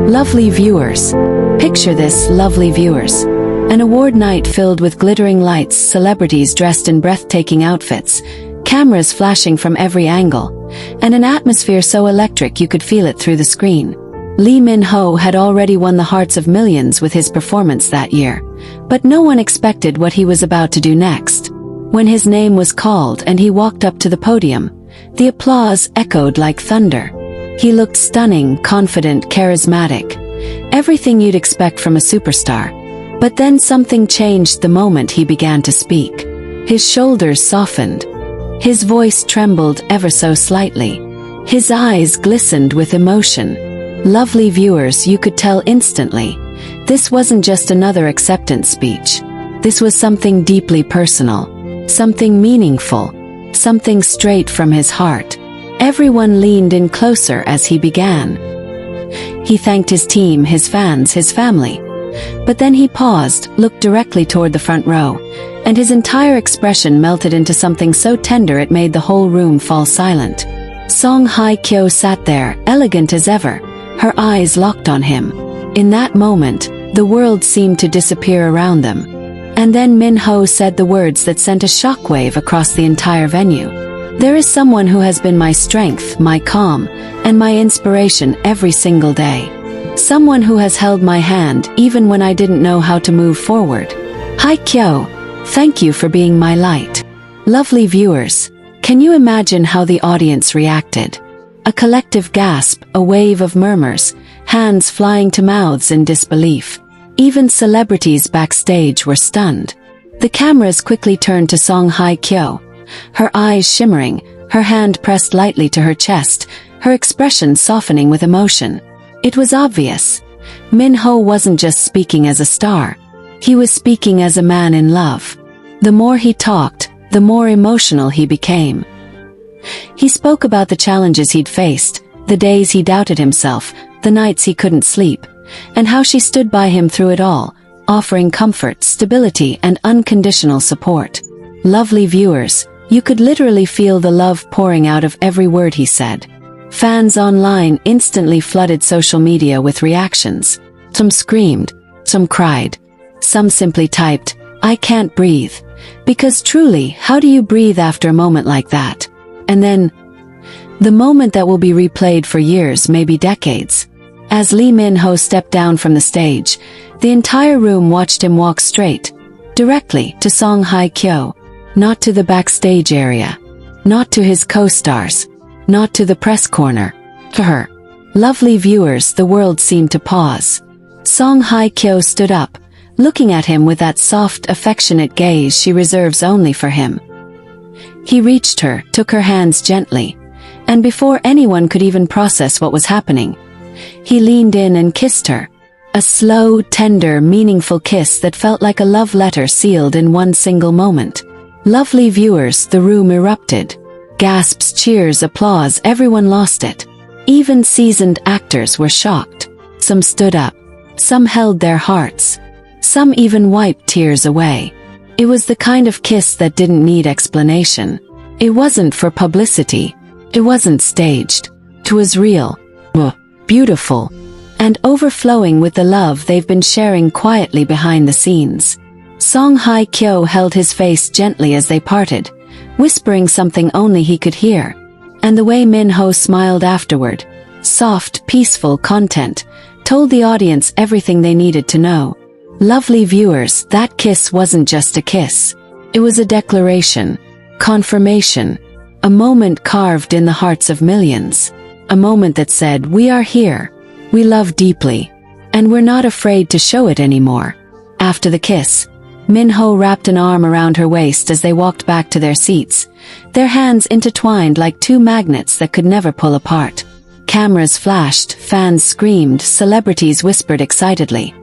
Lovely viewers. Picture this, lovely viewers. An award night filled with glittering lights, celebrities dressed in breathtaking outfits, cameras flashing from every angle, and an atmosphere so electric you could feel it through the screen. Lee Min-ho had already won the hearts of millions with his performance that year, but no one expected what he was about to do next. When his name was called and he walked up to the podium, the applause echoed like thunder. He looked stunning, confident, charismatic. Everything you'd expect from a superstar. But then something changed the moment he began to speak. His shoulders softened. His voice trembled ever so slightly. His eyes glistened with emotion. Lovely viewers, you could tell instantly. This wasn't just another acceptance speech. This was something deeply personal. Something meaningful. Something straight from his heart. Everyone leaned in closer as he began. He thanked his team, his fans, his family. But then he paused, looked directly toward the front row, and his entire expression melted into something so tender it made the whole room fall silent. Hye Kyo sat there, elegant as ever, her eyes locked on him. In that moment, the world seemed to disappear around them. And then Min-ho said the words that sent a shockwave across the entire venue. There is someone who has been my strength, my calm, and my inspiration every single day. Someone who has held my hand even when I didn't know how to move forward. Hye Kyo, thank you for being my light. Lovely viewers, can you imagine how the audience reacted? A collective gasp, a wave of murmurs, hands flying to mouths in disbelief. Even celebrities backstage were stunned. The cameras quickly turned to Hye Kyo. Her eyes shimmering, her hand pressed lightly to her chest, her expression softening with emotion. It was obvious. Min-ho wasn't just speaking as a star. He was speaking as a man in love. The more he talked, the more emotional he became. He spoke about the challenges he'd faced, the days he doubted himself, the nights he couldn't sleep, and how she stood by him through it all, offering comfort, stability, and unconditional support. Lovely viewers, you could literally feel the love pouring out of every word he said. Fans online instantly flooded social media with reactions. Some screamed, some cried, some simply typed, "I can't breathe." Because truly, how do you breathe after a moment like that? And then, the moment that will be replayed for years, maybe decades. As Lee Min-ho stepped down from the stage, the entire room watched him walk straight, directly to Hye Kyo. Not to the backstage area. Not to his co-stars. Not to the press corner. To her. Lovely viewers, the world seemed to pause. Hye Kyo stood up, looking at him with that soft, affectionate gaze she reserves only for him. He reached her, took her hands gently, and before anyone could even process what was happening, he leaned in and kissed her. A slow, tender, meaningful kiss that felt like a love letter sealed in one single moment. Lovely viewers, the room erupted. Gasps, cheers, applause, everyone lost it. Even seasoned actors were shocked. Some stood up. Some held their hearts. Some even wiped tears away. It was the kind of kiss that didn't need explanation. It wasn't for publicity. It wasn't staged. It was real. Beautiful. And overflowing with the love they've been sharing quietly behind the scenes. Hye Kyo held his face gently as they parted, whispering something only he could hear. And the way Min-ho smiled afterward, soft, peaceful content, told the audience everything they needed to know. Lovely viewers, that kiss wasn't just a kiss. It was a declaration, confirmation, a moment carved in the hearts of millions. A moment that said, we are here, we love deeply, and we're not afraid to show it anymore. After the kiss, Min-ho wrapped an arm around her waist as they walked back to their seats, their hands intertwined like two magnets that could never pull apart. Cameras flashed, fans screamed, celebrities whispered excitedly.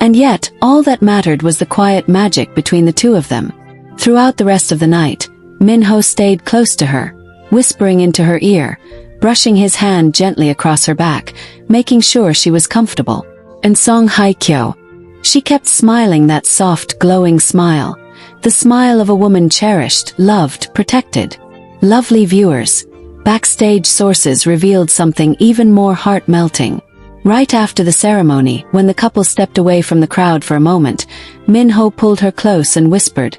And yet, all that mattered was the quiet magic between the two of them. Throughout the rest of the night, Min-ho stayed close to her, whispering into her ear, brushing his hand gently across her back, making sure she was comfortable. And Hye Kyo, she kept smiling, that soft, glowing smile, the smile of a woman cherished, loved, protected. Lovely viewers, backstage sources revealed something even more heart-melting. Right after the ceremony, when the couple stepped away from the crowd for a moment, Min-ho pulled her close and whispered,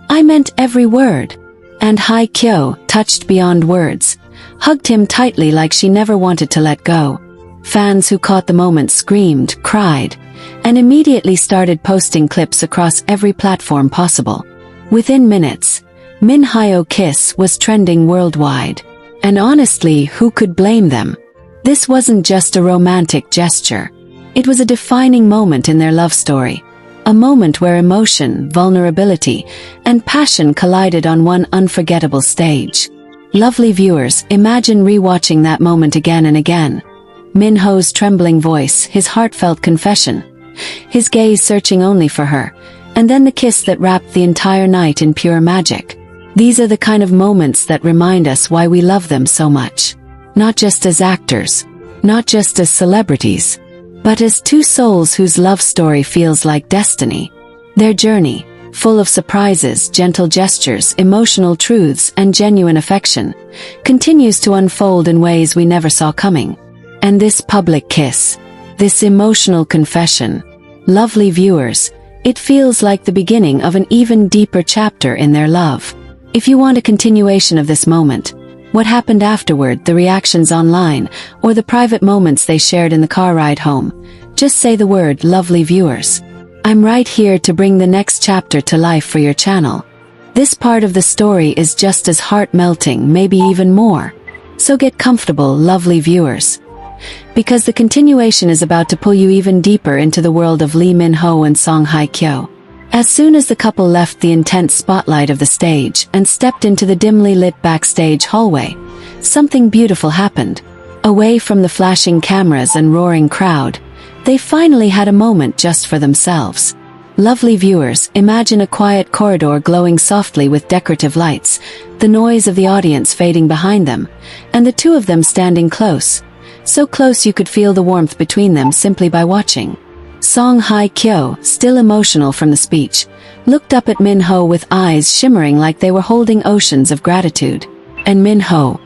"I meant every word." And Hye Kyo, touched beyond words, hugged him tightly like she never wanted to let go. Fans who caught the moment screamed, cried, and immediately started posting clips across every platform possible. Within minutes, Min-hyo's kiss was trending worldwide. And honestly, who could blame them? This wasn't just a romantic gesture. It was a defining moment in their love story. A moment where emotion, vulnerability, and passion collided on one unforgettable stage. Lovely viewers, imagine rewatching that moment again and again. Min-ho's trembling voice, his heartfelt confession, his gaze searching only for her, and then the kiss that wrapped the entire night in pure magic. These are the kind of moments that remind us why we love them so much. Not just as actors, not just as celebrities, but as two souls whose love story feels like destiny. Their journey, full of surprises, gentle gestures, emotional truths, and genuine affection, continues to unfold in ways we never saw coming. And this public kiss, this emotional confession, lovely viewers, it feels like the beginning of an even deeper chapter in their love. If you want a continuation of this moment, what happened afterward, the reactions online, or the private moments they shared in the car ride home, just say the word "lovely viewers." I'm right here to bring the next chapter to life for your channel. This part of the story is just as heart-melting, maybe even more. So get comfortable, lovely viewers, because the continuation is about to pull you even deeper into the world of Lee Min-ho and Song Hye Kyo. As soon as the couple left the intense spotlight of the stage and stepped into the dimly lit backstage hallway, something beautiful happened. Away from the flashing cameras and roaring crowd, they finally had a moment just for themselves. Lovely viewers, imagine a quiet corridor glowing softly with decorative lights, the noise of the audience fading behind them, and the two of them standing close. So close you could feel the warmth between them simply by watching. Song Hye Kyo, still emotional from the speech, looked up at Min-ho with eyes shimmering like they were holding oceans of gratitude. And Min-ho,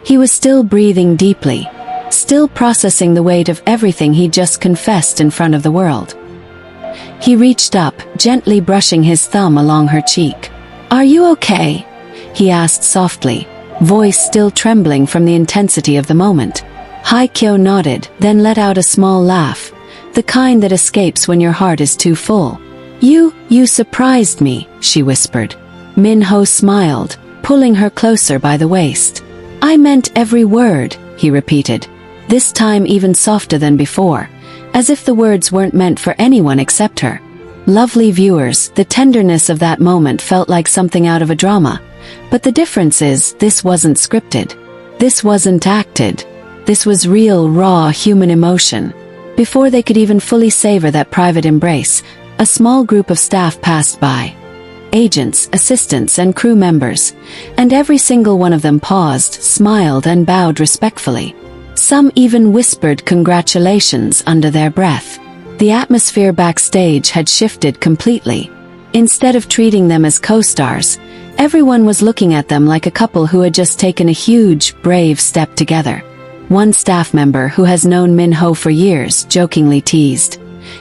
he was still breathing deeply, still processing the weight of everything he'd just confessed in front of the world. He reached up, gently brushing his thumb along her cheek. "Are you okay?" he asked softly, voice still trembling from the intensity of the moment. Hye Kyo nodded, then let out a small laugh, the kind that escapes when your heart is too full. You surprised me," she whispered. Min-ho smiled, pulling her closer by the waist. "I meant every word," he repeated, this time even softer than before, as if the words weren't meant for anyone except her. Lovely viewers, the tenderness of that moment felt like something out of a drama. But the difference is, this wasn't scripted. This wasn't acted. This was real, raw, human emotion. Before they could even fully savor that private embrace, a small group of staff passed by. Agents, assistants, and crew members, and every single one of them paused, smiled, and bowed respectfully. Some even whispered congratulations under their breath. The atmosphere backstage had shifted completely. Instead of treating them as co-stars, everyone was looking at them like a couple who had just taken a huge, brave step together. One staff member who has known Min-ho for years jokingly teased,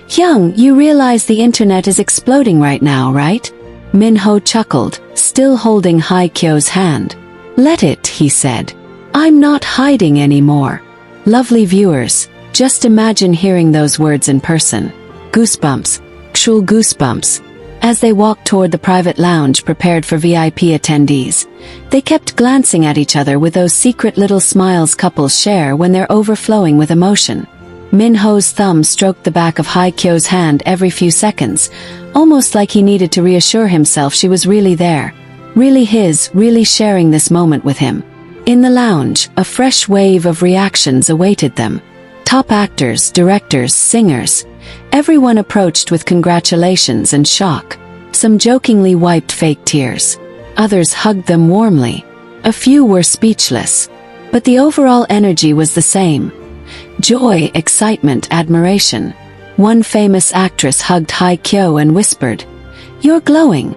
"Hyung, you realize the internet is exploding right now, right?" Min-ho chuckled, still holding Hye Kyo's hand. "Let it," he said. "I'm not hiding anymore." Lovely viewers, just imagine hearing those words in person. Goosebumps, actual goosebumps. As they walked toward the private lounge prepared for VIP attendees, they kept glancing at each other with those secret little smiles couples share when they're overflowing with emotion. Min-ho's thumb stroked the back of Hye Kyo's hand every few seconds, almost like he needed to reassure himself she was really there, really his, really sharing this moment with him. In the lounge, a fresh wave of reactions awaited them. Top actors, directors, singers, everyone approached with congratulations and shock. Some jokingly wiped fake tears. Others hugged them warmly. A few were speechless. But the overall energy was the same. Joy, excitement, admiration. One famous actress hugged Hye Kyo and whispered, "You're glowing.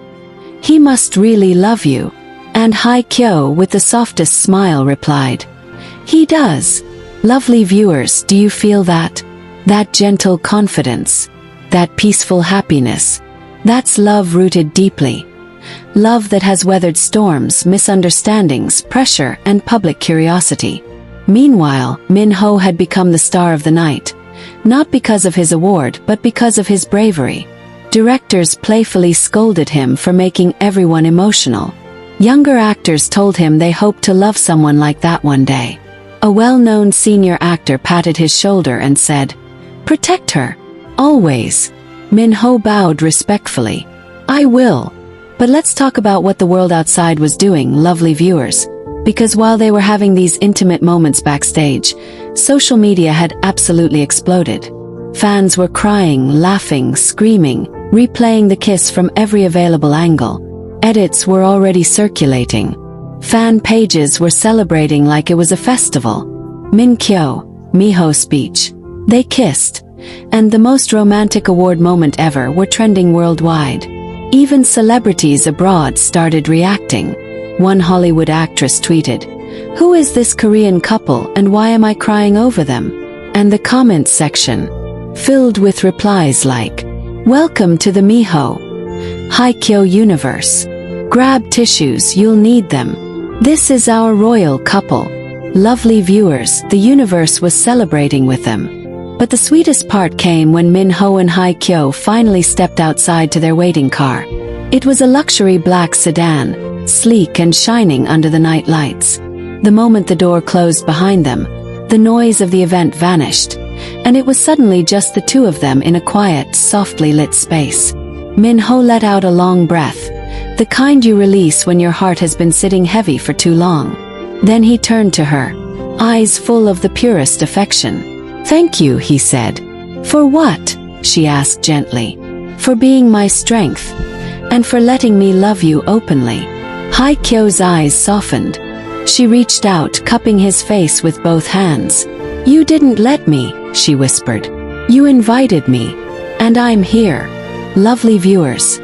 He must really love you." And Hye Kyo, with the softest smile, replied, "He does." Lovely viewers, do you feel that? That gentle confidence, that peaceful happiness. That's love rooted deeply. Love that has weathered storms, misunderstandings, pressure, and public curiosity. Meanwhile, Min-ho had become the star of the night. Not because of his award, but because of his bravery. Directors playfully scolded him for making everyone emotional. Younger actors told him they hoped to love someone like that one day. A well-known senior actor patted his shoulder and said, "Protect her. Always." Min-ho bowed respectfully. "I will. But let's talk about what the world outside was doing, lovely viewers. Because while they were having these intimate moments backstage, social media had absolutely exploded. Fans were crying, laughing, screaming, replaying the kiss from every available angle. Edits were already circulating. Fan pages were celebrating like it was a festival. Hye Kyo, Miho's speech. They kissed. And the most romantic award moment ever were trending worldwide. Even celebrities abroad started reacting. One Hollywood actress tweeted, "Who is this Korean couple and why am I crying over them?" And the comments section filled with replies like, "Welcome to the Miho Hye Kyo universe. Grab tissues, you'll need them. This is our royal couple." Lovely viewers, the universe was celebrating with them. But the sweetest part came when Min-ho and Hye Kyo finally stepped outside to their waiting car. It was a luxury black sedan, sleek and shining under the night lights. The moment the door closed behind them, the noise of the event vanished, and it was suddenly just the two of them in a quiet, softly lit space. Min-ho let out a long breath, the kind you release when your heart has been sitting heavy for too long. Then he turned to her, eyes full of the purest affection. "Thank you," he said. "For what?" she asked gently. "For being my strength. And for letting me love you openly." Hye Kyo's eyes softened. She reached out, cupping his face with both hands. "You didn't let me," she whispered. "You invited me. And I'm here." Lovely viewers.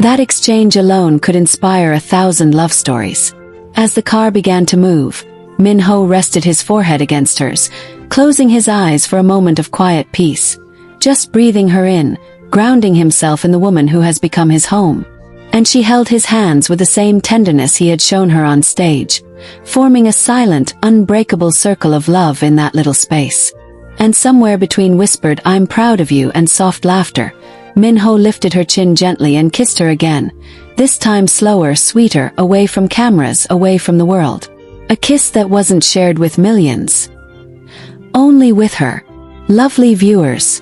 That exchange alone could inspire 1,000 love stories. As the car began to move, Min-ho rested his forehead against hers, closing his eyes for a moment of quiet peace, just breathing her in, grounding himself in the woman who has become his home. And she held his hands with the same tenderness he had shown her on stage, forming a silent, unbreakable circle of love in that little space. And somewhere between whispered "I'm proud of you" and soft laughter, Min-ho lifted her chin gently and kissed her again, this time slower, sweeter, away from cameras, away from the world. A kiss that wasn't shared with millions. Only with her. Lovely viewers.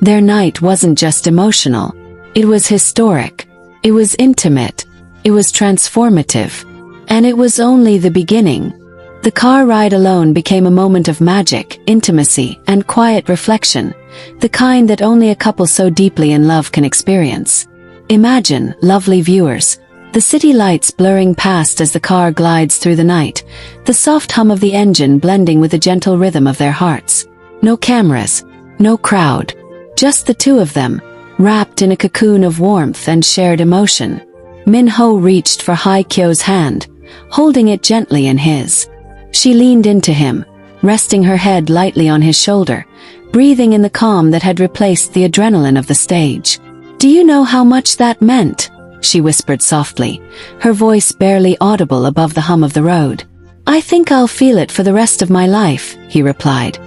Their night wasn't just emotional. It was historic. It was intimate. It was transformative. And it was only the beginning. The car ride alone became a moment of magic, intimacy, and quiet reflection, the kind that only a couple so deeply in love can experience. Imagine, lovely viewers, the city lights blurring past as the car glides through the night, the soft hum of the engine blending with the gentle rhythm of their hearts. No cameras, no crowd, just the two of them, wrapped in a cocoon of warmth and shared emotion. Min-ho reached for Hye Kyo's hand, holding it gently in his. She leaned into him, resting her head lightly on his shoulder, breathing in the calm that had replaced the adrenaline of the stage. "Do you know how much that meant?" she whispered softly, her voice barely audible above the hum of the road. "I think I'll feel it for the rest of my life," he replied,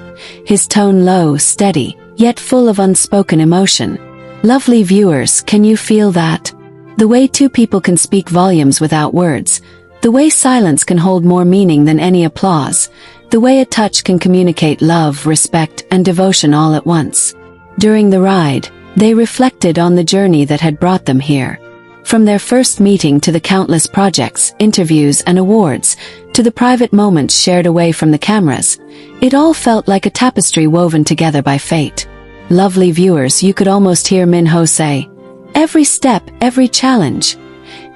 his tone low, steady, yet full of unspoken emotion. Lovely viewers, can you feel that? The way two people can speak volumes without words, the way silence can hold more meaning than any applause, the way a touch can communicate love, respect, and devotion all at once. During the ride, they reflected on the journey that had brought them here. From their first meeting to the countless projects, interviews, and awards, to the private moments shared away from the cameras, it all felt like a tapestry woven together by fate. Lovely viewers, you could almost hear Min-ho say, "Every step, every challenge.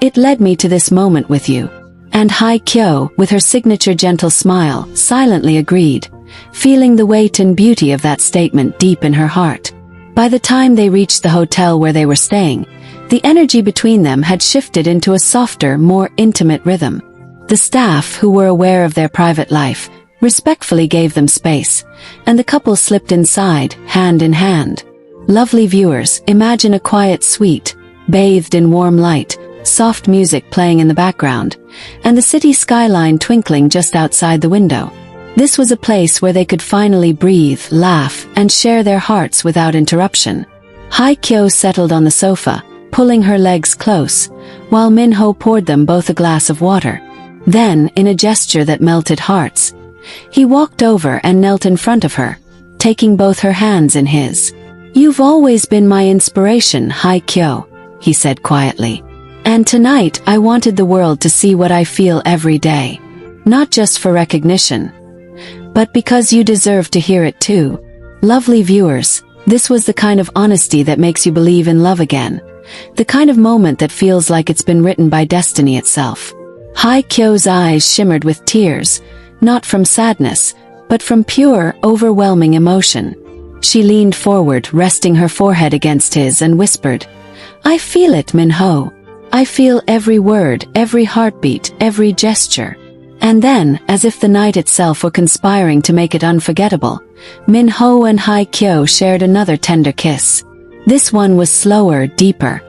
It led me to this moment with you." And Hye Kyo, with her signature gentle smile, silently agreed, feeling the weight and beauty of that statement deep in her heart. By the time they reached the hotel where they were staying, the energy between them had shifted into a softer, more intimate rhythm. The staff, who were aware of their private life, respectfully gave them space, and the couple slipped inside, hand in hand. Lovely viewers, imagine a quiet suite, bathed in warm light, soft music playing in the background, and the city skyline twinkling just outside the window. This was a place where they could finally breathe, laugh, and share their hearts without interruption. Hye Kyo settled on the sofa, pulling her legs close, while Min-ho poured them both a glass of water. Then, in a gesture that melted hearts, he walked over and knelt in front of her, taking both her hands in his. "You've always been my inspiration, Hye Kyo," he said quietly. "And tonight I wanted the world to see what I feel every day. Not just for recognition, but because you deserve to hear it too." Lovely viewers, this was the kind of honesty that makes you believe in love again. The kind of moment that feels like it's been written by destiny itself. Hye Kyo's eyes shimmered with tears, not from sadness, but from pure, overwhelming emotion. She leaned forward, resting her forehead against his, and whispered, "I feel it, Min-ho. I feel every word, every heartbeat, every gesture." And then, as if the night itself were conspiring to make it unforgettable, Min-ho and Hye Kyo shared another tender kiss. This one was slower, deeper,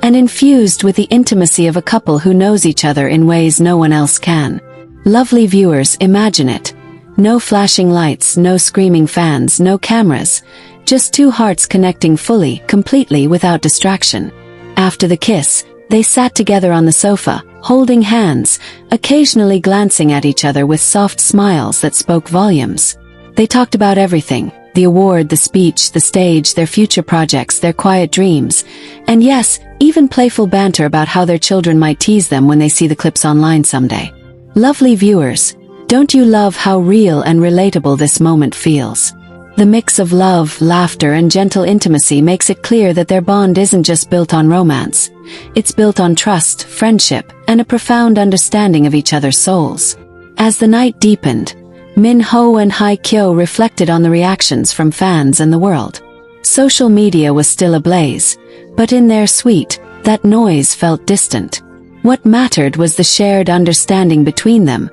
and infused with the intimacy of a couple who knows each other in ways no one else can. Lovely viewers, imagine it. No flashing lights, no screaming fans, no cameras, just two hearts connecting fully, completely without distraction. After the kiss, they sat together on the sofa, holding hands, occasionally glancing at each other with soft smiles that spoke volumes. They talked about everything: the award, the speech, the stage, their future projects, their quiet dreams, and yes, even playful banter about how their children might tease them when they see the clips online someday. Lovely viewers, don't you love how real and relatable this moment feels? The mix of love, laughter, and gentle intimacy makes it clear that their bond isn't just built on romance. It's built on trust, friendship, and a profound understanding of each other's souls. As the night deepened, Min-ho and Hye Kyo reflected on the reactions from fans and the world. Social media was still ablaze, but in their suite, that noise felt distant. What mattered was the shared understanding between them,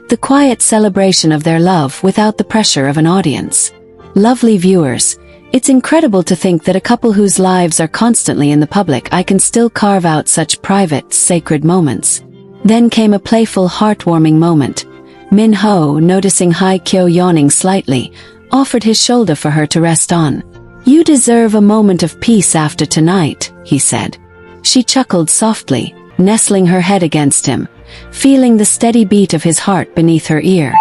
the quiet celebration of their love without the pressure of an audience. Lovely viewers, it's incredible to think that a couple whose lives are constantly in the public eye can still carve out such private, sacred moments. Then came a playful, heartwarming moment. Min-ho, noticing Hye Kyo yawning slightly, offered his shoulder for her to rest on. "You deserve a moment of peace after tonight," he said. She chuckled softly, nestling her head against him, feeling the steady beat of his heart beneath her ear.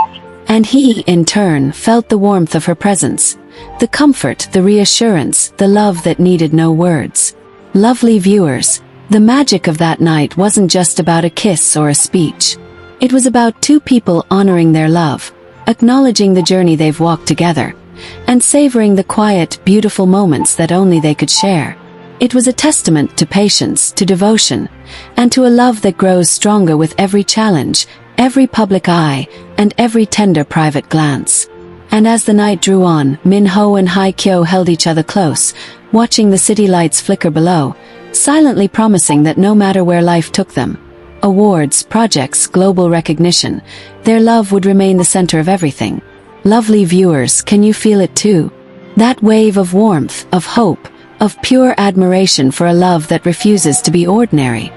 And he, in turn, felt the warmth of her presence, the comfort, the reassurance, the love that needed no words. Lovely viewers, the magic of that night wasn't just about a kiss or a speech. It was about two people honoring their love, acknowledging the journey they've walked together, and savoring the quiet, beautiful moments that only they could share. It was a testament to patience, to devotion, and to a love that grows stronger with every challenge, every public eye, and every tender private glance. And as the night drew on, Min-ho and Hye Kyo held each other close, watching the city lights flicker below, silently promising that no matter where life took them, awards, projects, global recognition, their love would remain the center of everything. Lovely viewers, can you feel it too? That wave of warmth, of hope, of pure admiration for a love that refuses to be ordinary.